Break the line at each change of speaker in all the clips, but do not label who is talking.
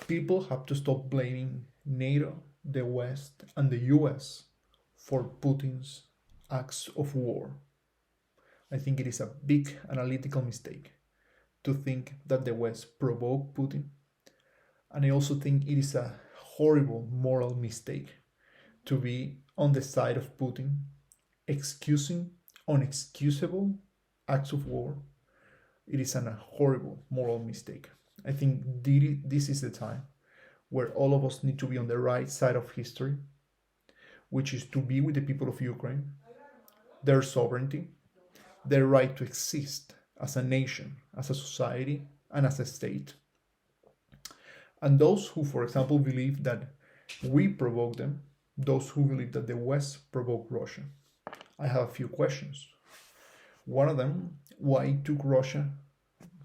People have to stop blaming NATO, the West, and the US for Putin's acts of war. I think it is a big analytical mistake to think that the West provoked Putin. And I also think it is a horrible moral mistake to be on the side of Putin, excusing unexcusable acts of war. It is a horrible moral mistake. I think this is the time where all of us need to be on the right side of history, which is to be with the people of Ukraine, their sovereignty, their right to exist as a nation, as a society, and as a state. And those who, for example, believe that we provoke them, those who believe that the West provoked Russia, I have a few questions. One of them, why it took Russia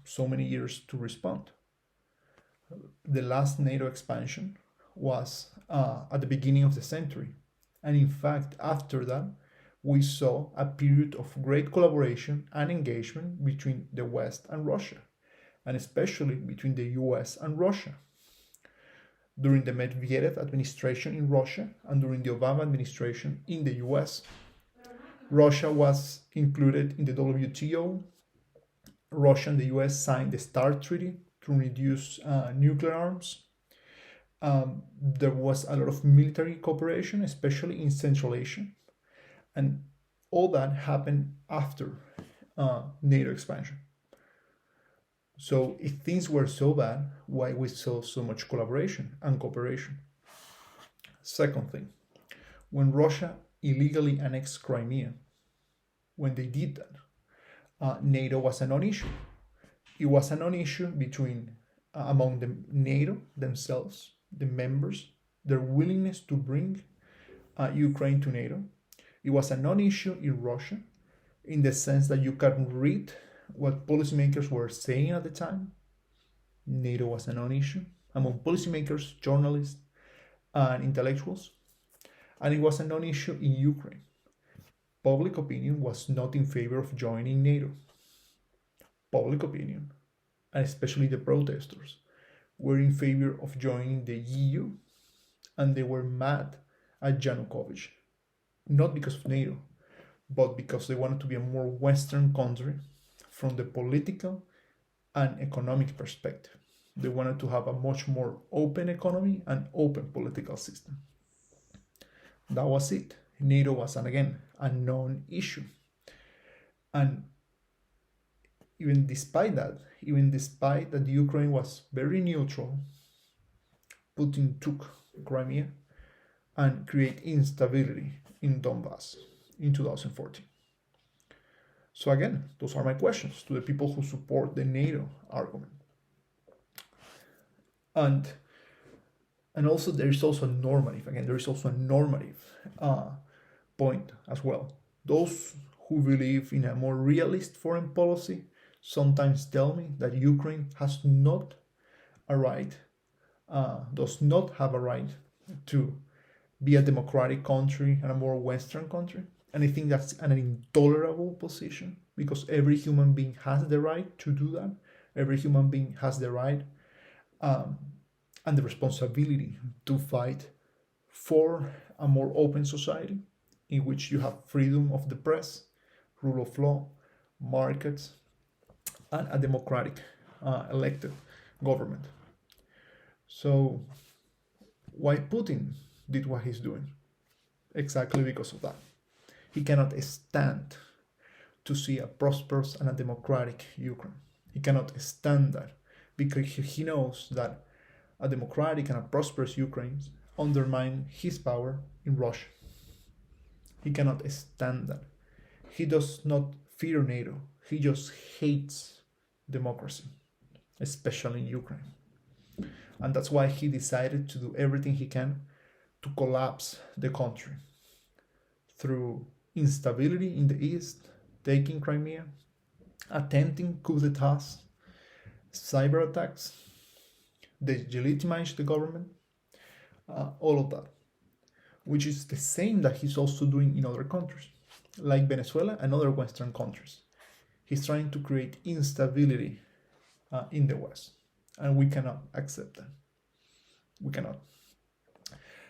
so many years to respond? The last NATO expansion was at the beginning of the century. And in fact, after that, we saw a period of great collaboration and engagement between the West and Russia, and especially between the US and Russia. During the Medvedev administration in Russia and during the Obama administration in the US, Russia was included in the WTO. Russia and the US signed the START Treaty to reduce nuclear arms. There was a lot of military cooperation, especially in Central Asia. And all that happened after NATO expansion. So if things were so bad, why we saw so much collaboration and cooperation? Second thing, when Russia illegally annexed Crimea, when they did that, NATO was a non-issue. It was a non-issue between among the NATO themselves, the members, their willingness to bring Ukraine to NATO. It was a non-issue in Russia in the sense that you can read what policymakers were saying at the time. NATO was a non-issue among policymakers, journalists, and intellectuals. And it was a non-issue in Ukraine. Public opinion was not in favor of joining NATO. Public opinion, and especially the protesters, were in favor of joining the EU, and they were mad at Yanukovych. Not because of NATO, but because they wanted to be a more Western country from the political and economic perspective. They wanted to have a much more open economy and open political system. That was it. NATO was, and again, a non-issue. And even despite that Ukraine was very neutral, Putin took Crimea and created instability in Donbass in 2014. So again, those are my questions to the people who support the NATO argument. And also there is also a normative, point as well. Those who believe in a more realist foreign policy sometimes tell me that Ukraine has not a right, does not have a right to be a democratic country and a more Western country. And I think that's an intolerable position because every human being has the right to do that. Every human being has the right and the responsibility to fight for a more open society in which you have freedom of the press, rule of law, markets, and a democratic elected government. So why Putin did what he's doing? Exactly because of that. He cannot stand to see a prosperous and a democratic Ukraine. He cannot stand that because he knows that a democratic and a prosperous Ukraine undermine his power in Russia. He cannot stand that. He does not fear NATO. He just hates democracy, especially in Ukraine. And that's why he decided to do everything he can to collapse the country through instability in the east, taking Crimea, attempting coup d'etats, cyber attacks, delegitimize the government, all of that, which is the same that he's also doing in other countries, like Venezuela and other Western countries. He's trying to create instability in the West, and we cannot accept that. We cannot.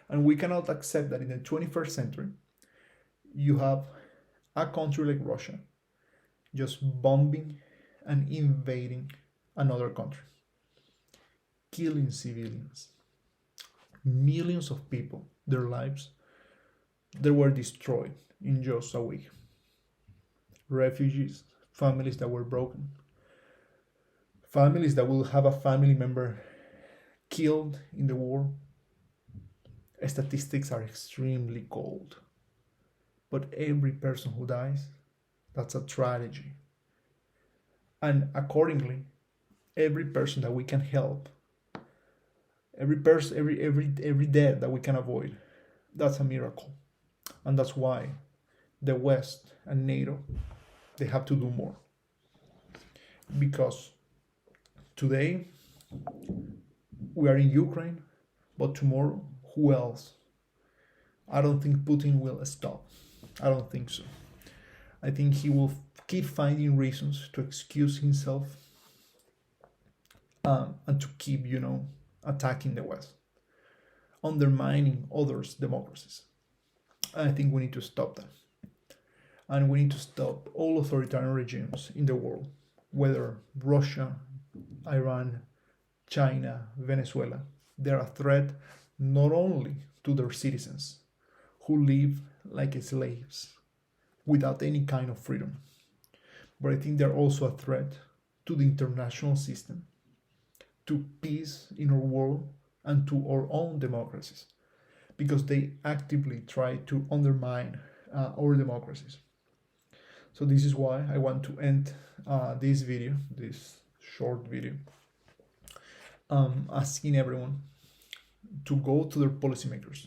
And we cannot accept that in the 21st century, you have a country like Russia just bombing and invading another country, killing civilians. Millions of people, their lives, they were destroyed in just a week. Refugees, families that were broken, families that will have a family member killed in the war. Statistics are extremely cold, but every person who dies, that's a tragedy. And accordingly, every person that we can help, every death that we can avoid, that's a miracle. And that's why the West and NATO, they have to do more. Because today we are in Ukraine, but tomorrow, who else? I don't think Putin will stop. I don't think so. I think he will keep finding reasons to excuse himself and to keep, attacking the West, undermining others' democracies. I think we need to stop that. And we need to stop all authoritarian regimes in the world, whether Russia, Iran, China, Venezuela. They're a threat not only to their citizens, who live like slaves without any kind of freedom, but I think they're also a threat to the international system, to peace in our world, and to our own democracies, because they actively try to undermine our democracies. So this is why I want to end this video, this short video, asking everyone to go to their policymakers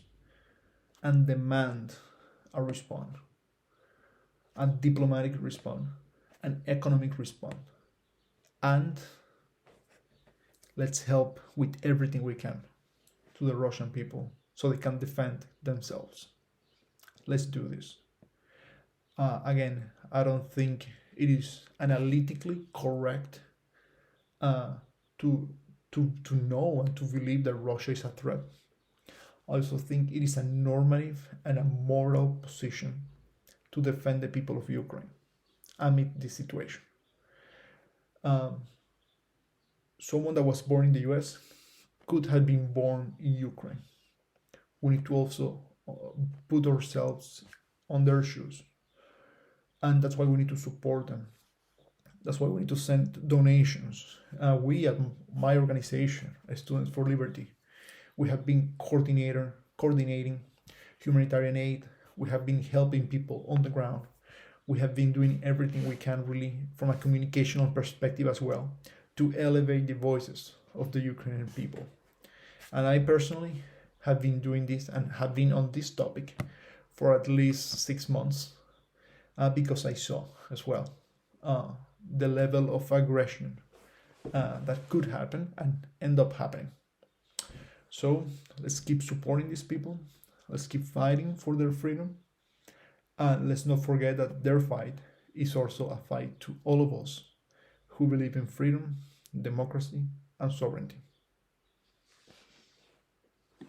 and demand a response, a diplomatic response, an economic response, and let's help with everything we can to the Russian people so they can defend themselves. Let's do this. Again, I don't think it is analytically correct to know and to believe that Russia is a threat. I also think it is a normative and a moral position to defend the people of Ukraine amid this situation. Someone that was born in the US could have been born in Ukraine. We need to also put ourselves on their shoes. And that's why we need to support them. That's why we need to send donations. We at my organization, Students for Liberty, we have been coordinating humanitarian aid. We have been helping people on the ground. We have been doing everything we can, really, from a communicational perspective as well, to elevate the voices of the Ukrainian people. And I personally have been doing this and have been on this topic for at least 6 months because I saw as well the level of aggression that could happen and end up happening. So let's keep supporting these people. Let's keep fighting for their freedom. And let's not forget that their fight is also a fight to all of us who believe in freedom, democracy, and sovereignty.